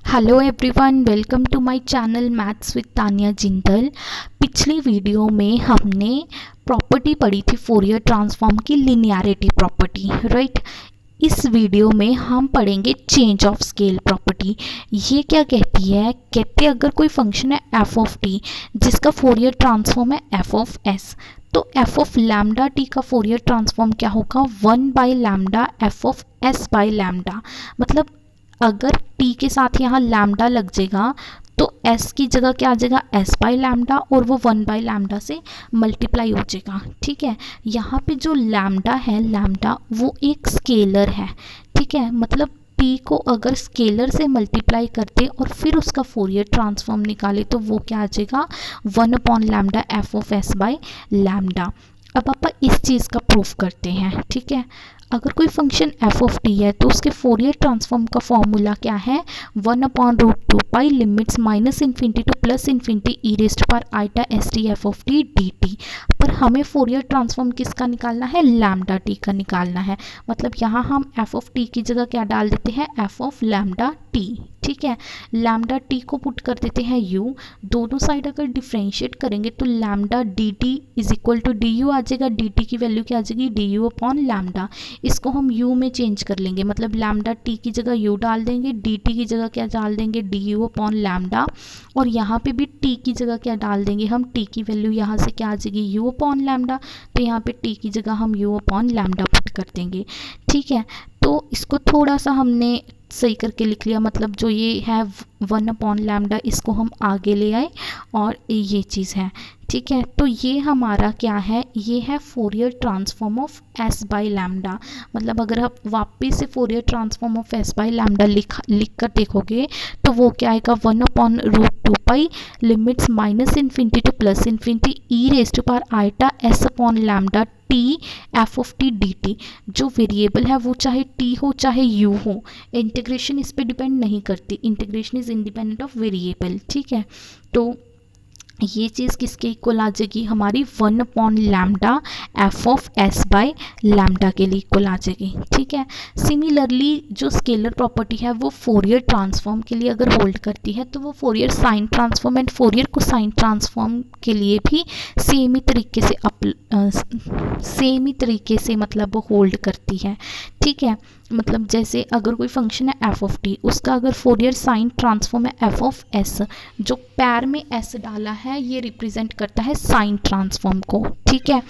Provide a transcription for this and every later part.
Hello everyone, welcome to my channel maths with Tania Jindal. पिछली video में हमने प्रॉपर्टी पढ़ी थी फोरियर ट्रांसफॉर्म की, लिनियरिटी प्रॉपर्टी, राइट। इस वीडियो में हम पढ़ेंगे चेंज ऑफ स्केल प्रॉपर्टी। ये क्या कहती है? कहते हैं अगर कोई फंक्शन है एफ ऑफ टी जिसका फोरियर ट्रांसफॉर्म है एफ ऑफ एस, तो एफ ऑफ लैम्डा टी का फोरियर ट्रांसफॉर्म क्या होगा? 1/λ f of s by lambda. मतलब अगर t के साथ यहाँ लैम्डा लग जाएगा तो s की जगह क्या आ जाएगा? s बाई लैम्डा, और वो 1/λ से मल्टीप्लाई हो जाएगा। ठीक है, यहाँ पे जो लैम्डा है, लैम्डा वो एक स्केलर है। ठीक है, मतलब t को अगर स्केलर से मल्टीप्लाई करते और फिर उसका फोरियर ट्रांसफॉर्म निकाले तो वो क्या आ जाएगा? 1/λ f of s by lambda. अब आप इस चीज़ का प्रूफ करते हैं। ठीक है, अगर कोई फंक्शन एफ ऑफ टी है तो उसके फोरियर ट्रांसफॉर्म का फॉर्मूला क्या है? 1/√2 pi limits minus infinity to plus infinity e raised to power iota s t f of t d t. पर हमें फोरियर ट्रांसफॉर्म किसका निकालना है? लैम्डा टी का निकालना है। मतलब यहाँ हम एफ ऑफ टी की जगह क्या डाल देते हैं? F of lambda T. ठीक है, लैम्डा टी को पुट कर देते हैं यू। दोनों साइड अगर डिफ्रेंशिएट करेंगे तो lambda d t is equal to d u आ जाएगा। डी टी की वैल्यू क्या आ जाएगी? D u upon lambda. इसको हम u में चेंज कर लेंगे, मतलब लैम्डा t की जगह u डाल देंगे, dt की जगह क्या डाल देंगे? du upon lambda. और यहाँ पे भी t की जगह क्या डाल देंगे हम? t की वैल्यू यहाँ से क्या आ जाएगी? u upon lambda. तो यहाँ पे t की जगह हम u अपॉन लैम्डा पुट कर देंगे। ठीक है, तो इसको थोड़ा सा हमने सही करके लिख लिया, मतलब जो ये है 1/λ इसको हम आगे ले आए और ये चीज़ है। ठीक है, तो ये हमारा क्या है? ये है Fourier transform of s by lambda. मतलब अगर आप वापस से Fourier transform of s by lambda लिख कर देखोगे तो वो क्या आएगा? 1/√2 pi limits minus infinity to plus infinity e raised to power iota s upon lambda t f of t d t. जो वेरिएबल है वो चाहे टी हो चाहे यू हो, इंटीग्रेशन इस पर डिपेंड नहीं करती। Integration is independent of variable. ठीक है, तो ये चीज़ किसके इक्वल आ जाएगी? हमारी 1/λ f of s by lambda के लिए इक्वल आ जाएगी। ठीक है, सिमिलरली जो स्केलर प्रॉपर्टी है वो फोरियर ट्रांसफॉर्म के लिए अगर होल्ड करती है तो वो Fourier sine transform and Fourier cosine transform के लिए भी सेम ही तरीके से मतलब वो होल्ड करती है। ठीक है, मतलब जैसे अगर कोई फंक्शन है एफ ऑफ टी, उसका अगर फोरियर साइन ट्रांसफॉर्म है एफ ऑफ एस, जो पैर में एस डाला है ये रिप्रेजेंट करता है साइन ट्रांसफॉर्म को। ठीक है,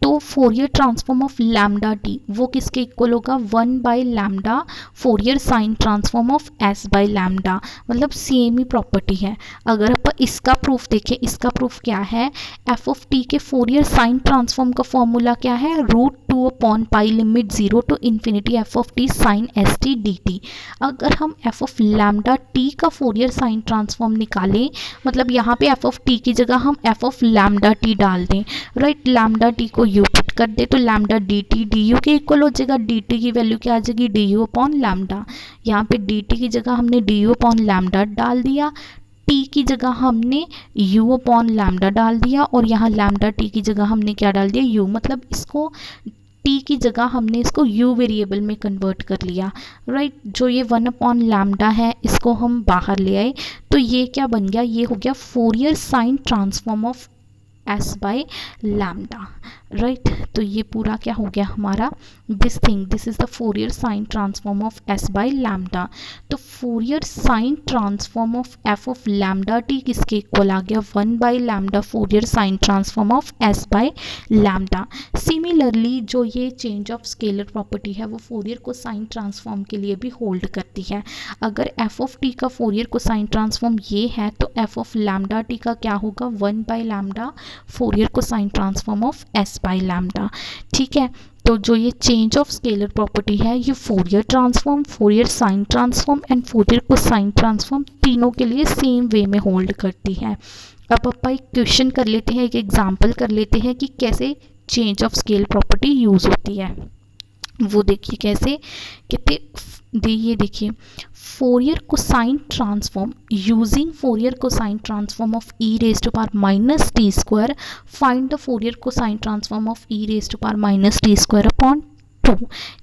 तो Fourier transform of lambda t वो किसके इक्वल होगा? 1/λ Fourier sine transform of s by lambda. मतलब सेम ही प्रॉपर्टी है। अगर आप इसका प्रूफ देखें, इसका प्रूफ क्या है? एफ ऑफ टी के फोरियर साइन ट्रांसफॉर्म का फॉर्मूला क्या है? √2 upon pi limit 0 to infinity f of t sine s t d t. अगर हम एफ ऑफ लैम्डा टी का फोरियर साइन ट्रांसफॉर्म निकालें, मतलब यहाँ पे एफ ऑफ टी की जगह हम एफ ऑफ लैम्डा टी डाल दें, राइट। लैम्डा टी को यू पुट कर दे तो lambda d T D you के इक्वल हो जाएगा। डी टी की वैल्यू क्या आ जाएगी? D u upon lambda. यहाँ पे डी टी की जगह हमने डी यू अपॉन लैम्डा डाल दिया, टी की जगह हमने u अपॉन लैम्डा डाल दिया, और यहाँ लैम्डा टी की जगह हमने क्या डाल दिया? u। मतलब इसको t की जगह हमने इसको u वेरिएबल में कन्वर्ट कर लिया, राइट। जो ये 1/λ है इसको हम बाहर ले आए तो ये क्या बन गया? ये हो गया Fourier sine transform of s by lambda, right. तो ये पूरा क्या हो गया हमारा? This is the Fourier sine transform of s by lambda. तो Fourier sine transform of f of lambda t किसके इक्वल आ गया? 1/λ Fourier sine transform of s by lambda. Similarly जो ये चेंज ऑफ स्केलर प्रॉपर्टी है वो Fourier को sign transform के लिए भी होल्ड करती है। अगर f ऑफ टी का फोरियर को साइन ट्रांसफॉर्म ये है तो f ऑफ लैम्डा टी का क्या होगा? 1/λ फोरियर को sign transform of s by lambda. ठीक है, तो जो ये चेंज ऑफ स्केलर प्रॉपर्टी है ये Fourier transform, Fourier sine transform and Fourier cosine transform तीनों के लिए सेम वे में होल्ड करती है। अब आप एक क्वेश्चन कर लेते हैं, एक एग्जांपल कर लेते हैं कि कैसे change of scale property use होती है। वो देखिए कैसे, कहते ये देखिए, Fourier cosine transform using Fourier cosine transform of e raised to power minus t square, find the Fourier cosine transform of e raised to power minus t square upon 2।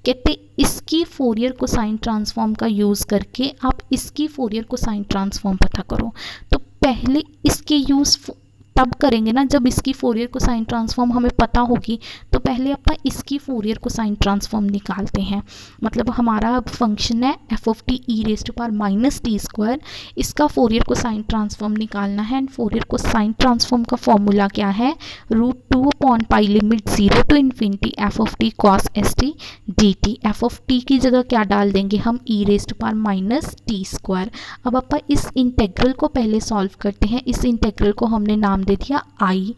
कहते इसकी फोरियर कोसाइन ट्रांसफॉर्म का use करके आप इसकी Fourier cosine transform पता करो। तो पहले इसके यूज़ तब करेंगे ना जब इसकी फोरियर कोसाइन ट्रांसफॉर्म हमें पता होगी। तो पहले अपन इसकी फोरियर कोसाइन ट्रांसफॉर्म निकालते हैं। मतलब हमारा फंक्शन है f of t e raise to power minus t square, इसका फोरियर कोसाइन ट्रांसफॉर्म निकालना है। एंड फोरियर कोसाइन ट्रांसफॉर्म का फॉर्मूला क्या है, √2/पाई limit 0 to infinity f of t cos s t d t. F of t की जगह क्या डाल देंगे हम, e raise to power minus t square. अब अपन इस इंटेग्रल को पहले सॉल्व करते हैं। इस इंटेग्रल को हमने नाम दे दिया आई।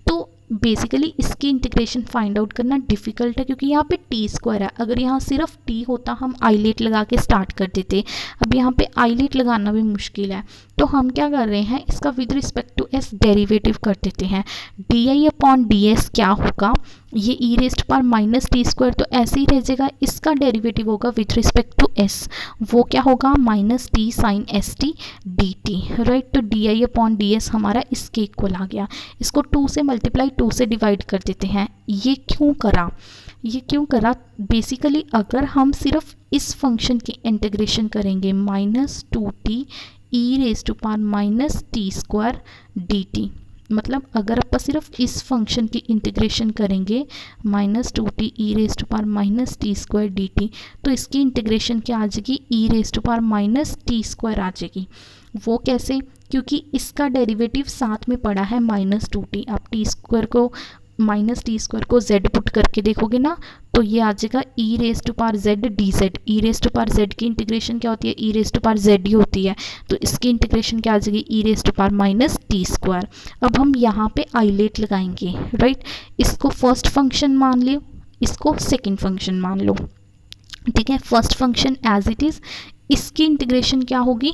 तो बेसिकली इसकी इंटीग्रेशन फाइंड आउट करना डिफिकल्ट है क्योंकि यहाँ पे टी स्क्वायर है। अगर यहाँ सिर्फ टी होता हम आईलेट लगा के स्टार्ट कर देते। अब यहाँ पे आईलेट लगाना भी मुश्किल है। तो हम क्या कर रहे हैं, इसका with respect to s derivative कर देते हैं। D I upon d s क्या होगा, ये e raised power minus t square तो ऐसे ही रह जाएगा। इसका डेरिवेटिव होगा विद रिस्पेक्ट टू एस, वो क्या होगा minus t sine s t d t, right. तो d I upon d s हमारा इसके इक्वल आ गया। इसको 2 से मल्टीप्लाई 2 से डिवाइड कर देते हैं। ये क्यों करा, बेसिकली अगर हम सिर्फ इस फंक्शन की इंटीग्रेशन करेंगे -2t e raise to power minus t square d t, मतलब अगर आप सिर्फ इस फंक्शन की इंटीग्रेशन करेंगे -2t e raise to power minus t square d t, तो इसकी इंटीग्रेशन क्या आ जाएगी, e raise to power minus t square आ जाएगी। वो कैसे, क्योंकि इसका डेरिवेटिव साथ में पड़ा है -2t। आप टी स्क्वायर को माइनस टी स्क्वायर को z पुट करके देखोगे ना तो ये आ जाएगा e raise to power z d z. E raise to power z की इंटीग्रेशन क्या होती है, e raise to power z ही होती है। तो इसकी इंटीग्रेशन क्या आ जाएगी, e raise to power minus t square. अब हम यहाँ पे आइलेट लगाएंगे, राइट। इसको फर्स्ट फंक्शन मान लो, इसको सेकेंड फंक्शन मान लो, ठीक है। First function as it is, इसकी इंटीग्रेशन क्या होगी,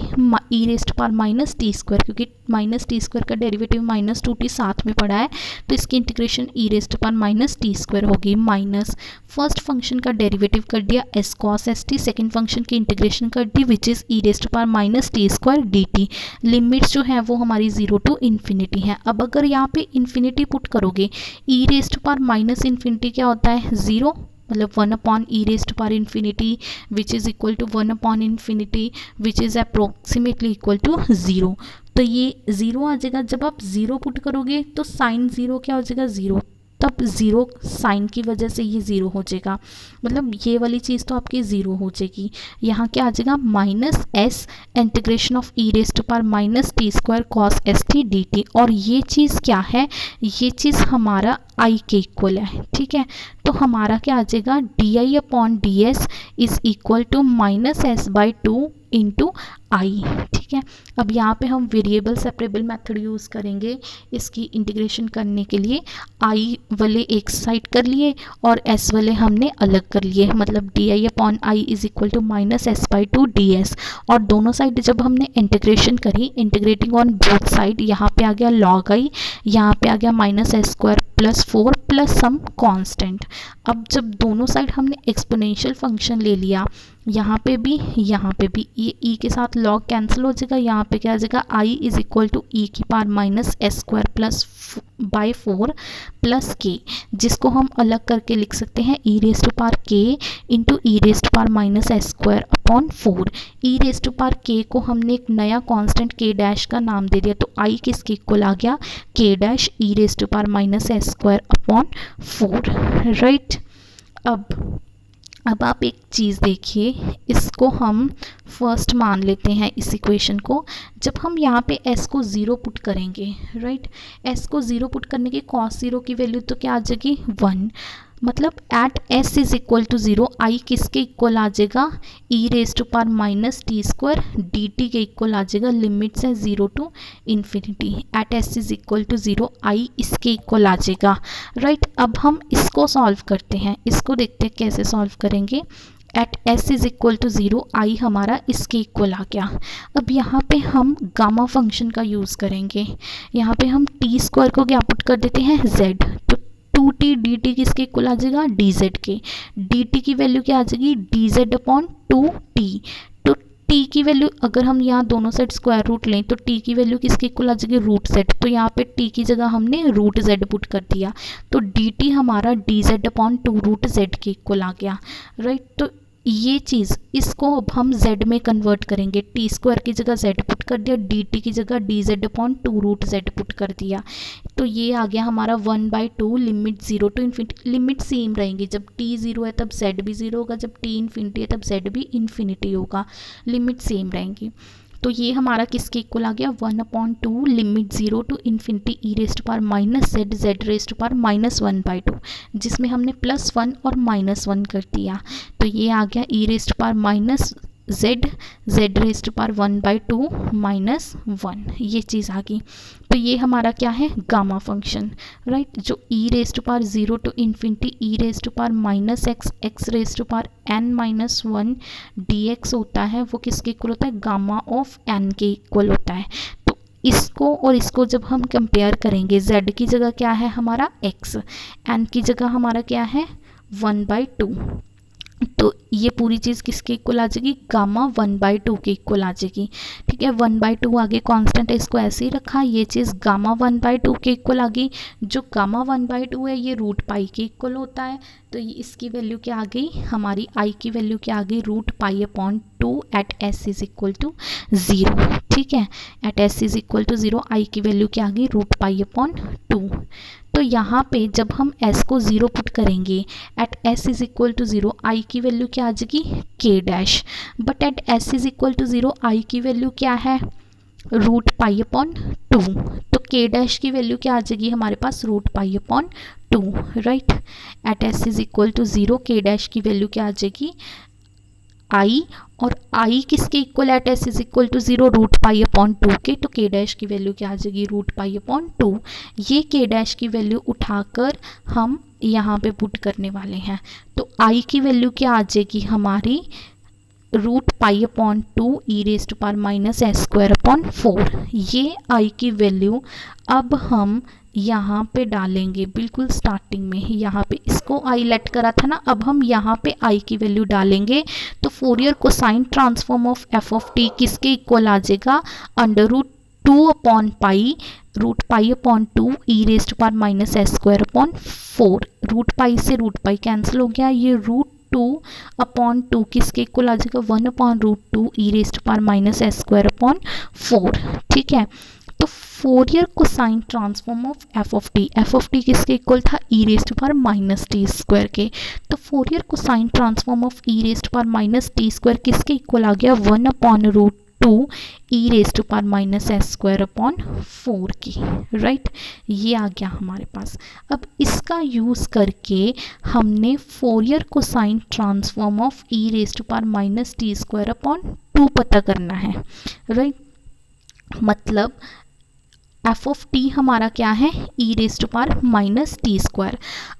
e raise to power minus t square, क्योंकि माइनस टी स्क्वायर का डेरिवेटिव -2t साथ में पड़ा है तो इसकी integration e raise to power minus t square होगी। माइनस फर्स्ट फंक्शन का डेरिवेटिव कर दिया s cos s t, second function की इंटीग्रेशन कर दी which is e raise to power minus t square d T. Limits जो है वो हमारी 0 टू इन्फिनिटी है। अब अगर यहाँ पे इन्फिनिटी पुट करोगे, e raise to power minus infinity क्या होता है, 0, मतलब 1 e raise to power infinity which is equal to 1 infinity which is approximately equal to 0। तो ये 0 आ जाएगा। जब आप 0 पुट करोगे तो साइन 0 क्या हो जाएगा, 0। तब 0 साइन की वजह से ये 0 हो जाएगा, मतलब ये वाली चीज़ तो आपकी 0 हो जाएगी। यहाँ क्या आ जाएगा, minus s integration of e raise to power minus t square cos s t d t. और ये चीज़ क्या है, ये चीज़ हमारा आई के इक्वल है, ठीक है। तो हमारा क्या आ जाएगा, d I upon d s is equal to -s/2 into I, ठीक है। अब यहाँ पे हम वेरिएबल सेपरेबल मेथड यूज़ करेंगे इसकी इंटीग्रेशन करने के लिए। आई वाले एक साइड कर लिए और एस वाले हमने अलग कर लिए, मतलब d I upon I is equal to -s/2 d s. और दोनों साइड जब हमने इंटीग्रेशन करी, इंटीग्रेटिंग ऑन बोथ साइड, यहाँ पे आ गया log आई, यहाँ पे आ गया -s² + 4 + सम कांस्टेंट। अब जब दोनों साइड हमने एक्सपोनेंशियल फंक्शन ले लिया, यहाँ पे भी ये ई के साथ log कैंसिल हो जाएगा। यहाँ पे क्या आ जाएगा, i इज इक्वल टू ई की पावर -s² + 4 + k, जिसको हम अलग करके लिख सकते हैं e raise to power k into e raise to power -s² upon 4। E raise to power k को हमने एक नया कांस्टेंट k डैश का नाम दे दिया, तो i किसके इक्वल आ गया, k dash e raise to power -s² upon 4, right. अब आप एक चीज़ देखिए, इसको हम फर्स्ट मान लेते हैं इस इक्वेशन को। जब हम यहाँ पे s को 0 पुट करेंगे, राइट, s को 0 पुट करने की cos 0 की वैल्यू तो क्या आ जाएगी, 1। मतलब at s is equal to 0 I किसके इक्वल आ जाएगा, e raise to power minus t square d t के इक्वल आ जाएगा। लिमिट्स है 0 to infinity, at s is equal to 0 I इसके इक्वल आ जाएगा, राइट। अब हम इसको सॉल्व करते हैं, इसको देखते हैं कैसे सॉल्व करेंगे। At s is equal to 0 I हमारा इसके इक्वल आ गया। अब यहाँ पे हम गामा फंक्शन का यूज़ करेंगे। यहाँ पे हम टी स्क्वायर को क्या पुट कर देते हैं, z, तो 2t dt किसके इक्वल आ जाएगा, dz के। dt की वैल्यू क्या आ जाएगी, dz अपॉन 2t। तो t टी की वैल्यू अगर हम यहाँ दोनों साइड स्क्वायर रूट लें तो टी की वैल्यू किसके इक्वल आ जाएगी, रूट जेड। तो यहाँ पे टी की जगह हमने रूट जेड पुट कर दिया, तो डी टी हमारा d z upon 2 root z के इक्वल आ गया, राइट। तो ये चीज़ इसको अब हम z में कन्वर्ट करेंगे, टी स्क्वायर की जगह z पुट कर दिया, डी टी की जगह d z upon 2 root z put कर दिया। तो ये आ गया हमारा 1/2 limit 0 to infinity. Limit same रहेंगी, जब t 0 है तब z भी 0 होगा, जब t इन्फिनिटी है तब z भी इन्फिनिटी होगा, लिमिट सेम रहेंगी। तो ये हमारा किसके इक्वल आ गया, 1/2 limit 0 to infinity e raised power minus z z raised power -1/2, जिसमें हमने +1 और -1 कर दिया। तो ये आ गया e raised power minus z z raised power 1/2 -1, ये चीज़ आ गई। तो ये हमारा क्या है, गामा फंक्शन, राइट। जो e raised power 0 to infinity e raised power -x x raised power n-1 dx होता है, वो किसके इक्वल होता है, गामा ऑफ n के इक्वल होता है। तो इसको और इसको जब हम कंपेयर करेंगे, z की जगह क्या है हमारा x, n की जगह हमारा क्या है 1/2, तो ये पूरी चीज़ किसके इक्वल आ जाएगी, गामा 1/2 के इक्वल आ जाएगी, ठीक है। 1/2 आगे कांस्टेंट है, इसको ऐसे ही रखा, ये चीज़ गामा 1/2 के इक्वल आ गई। जो गामा 1/2 है ये रूट पाई के इक्वल होता है, तो ये इसकी वैल्यू क्या आ गई, हमारी आई की वैल्यू क्या आ गई, root pi upon 2 at s is equal to 0, ठीक है। At s is equal to 0 I की वैल्यू क्या आ गई, रूट पाई अपॉन 2। तो यहाँ पे जब हम s को 0 पुट करेंगे, at s is equal to 0 I की वैल्यू क्या आ जाएगी, k dash, but at s is equal to 0 I की वैल्यू क्या है, रूट पाई अपॉन 2, तो k डैश की वैल्यू क्या आ जाएगी हमारे पास, root pi upon 2, right. At s is equal to 0 k dash की वैल्यू क्या आ जाएगी, आई, और आई किसके equal, at s is equal to 0 root pi upon 2 के, तो के डैश की वैल्यू क्या आ जाएगी, रूट पाई अपॉन 2। ये के डैश की वैल्यू उठाकर हम यहाँ पे पुट करने वाले हैं, तो आई की वैल्यू क्या आ जाएगी हमारी, root pi upon 2 e raised power minus s square upon 4। ये आई की वैल्यू अब हम यहाँ पे डालेंगे, बिल्कुल स्टार्टिंग में ही यहाँ पे इसको आई लेट करा था ना, अब हम यहाँ पे आई की वैल्यू डालेंगे। तो Fourier cosine transform of f of t किसके इक्वल आ जाएगा, under root 2 upon pi, root pi upon 2 e raised power minus s square upon 4। Root pi से रूट पाई कैंसिल हो गया, ये रूट 2 अपॉन 2 किसके इक्वल आ जाएगा, 1 upon root 2 e raised power minus s square upon 4, ठीक है। तो Fourier cosine transform of f of t किसके इक्वल था, e raised power minus t square के। तो Fourier cosine transform of e raised power minus t square किसके equal आ गया, 1 upon root 2 e raised power minus s square upon 4 की, right. ये आ गया हमारे पास। अब इसका यूज़ करके हमने Fourier cosine transform of e raised power minus t square upon 2 पता करना है, राइट। मतलब एफ ऑफ टी हमारा क्या है, ई raised power minus t square.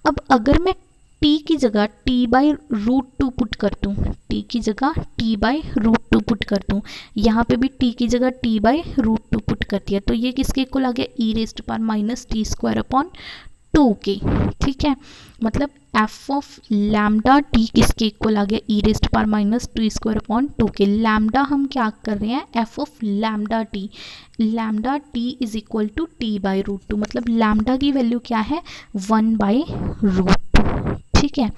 अब अगर मैं टी की जगह टी बाई रूट 2 पुट कर दूँ, टी की जगह टी बाई रूट 2 पुट कर दूँ, यहाँ पे भी टी की जगह टी बाई रूट 2 पुट कर दिया, तो ये किसके इक्वल आ गया, e raised power minus t square upon 2 के, ठीक है। मतलब एफ ऑफ लैम्डा टी किसके इक्वल आ गया, e raised power minus 2 square upon 2 के। लैम्डा हम क्या कर रहे हैं, f of lambda t is equal to t by root 2, मतलब लैम्डा की वैल्यू क्या है, 1 बाई रूट 2, ठीक है।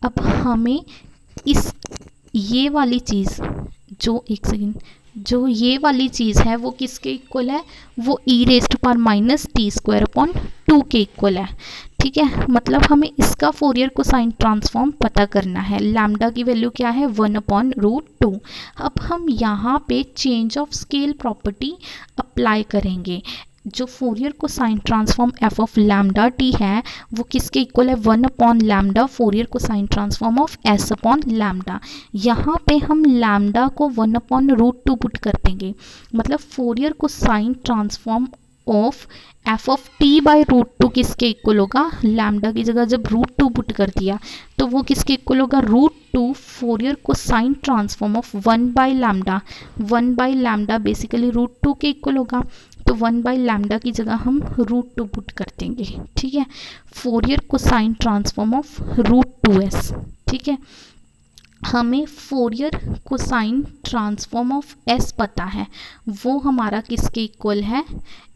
अब हमें इस ये वाली चीज़ जो एक सेकेंड जो ये वाली चीज़ है वो किसके इक्वल है, वो ई raised power minus t square upon 2 के इक्वल है, ठीक है। मतलब हमें इसका फोरियर कोसाइन ट्रांसफॉर्म पता करना है। लैम्डा की वैल्यू क्या है, 1 अपॉन रूट 2। अब हम यहाँ पे change of scale property apply करेंगे। जो Fourier cosine transform F of lambda T है वो किसके इक्वल है, 1 upon lambda Fourier cosine transform of S upon lambda. यहाँ पे हम लैम्डा को 1 अपॉन रूट 2 पुट कर देंगे, मतलब Fourier cosine transform of f of t by root 2 किसके इक्वल होगा, लैम्डा की जगह जब रूट 2 पुट कर दिया तो वो किसके इक्वल होगा, root 2 Fourier cosine transform of 1 by lambda. 1 by lambda basically root 2 के इक्वल होगा, तो 1 बाई लैम्डा की जगह हम रूट 2 पुट कर देंगे, ठीक है। Fourier cosine transform of root 2s, ठीक है। हमें Fourier cosine transform of s पता है, वो हमारा किसके इक्वल है,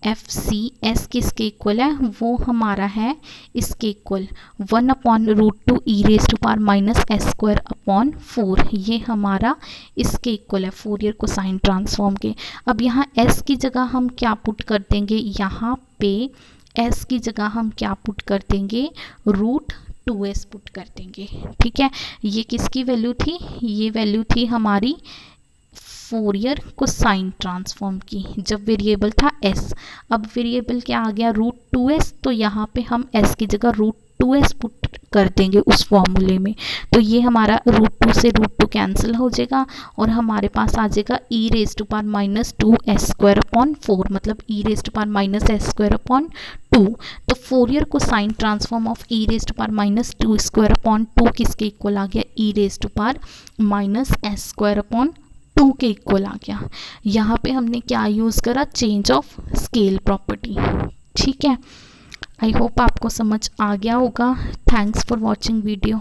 एफ सी एस किसके इक्वल है, वो हमारा है इसके equal 1/√2 e raise to power minus s square upon 4, ये हमारा इसके इक्वल है फोरियर कोसाइन ट्रांसफॉर्म के। अब यहाँ एस की जगह हम क्या पुट कर देंगे, यहाँ पे एस की जगह हम क्या पुट कर देंगे, √2s पुट कर देंगे। ठीक है, ये किसकी वैल्यू थी, ये वैल्यू थी हमारी फोरियर कोसाइन ट्रांसफॉर्म की, जब वेरिएबल था s। अब वेरिएबल क्या आ गया, √2s, तो यहाँ पे हम s की जगह √2s पुट कर देंगे उस फॉर्मूले में। तो ये हमारा √2 से √2 कैंसिल हो जाएगा और हमारे पास आ जाएगा e raise to power minus 2s square upon 4, मतलब e raise to power minus s square upon 2। तो Fourier cosine transform of e raise to power minus 2 square upon 2 किसके इक्वल आ गया, e raise to power minus s square upon 2 के equal आ गया। यहाँ पे हमने क्या यूज़ करा, चेंज ऑफ स्केल प्रॉपर्टी। ठीक है, आई होप आपको समझ आ गया होगा। Thanks for watching video.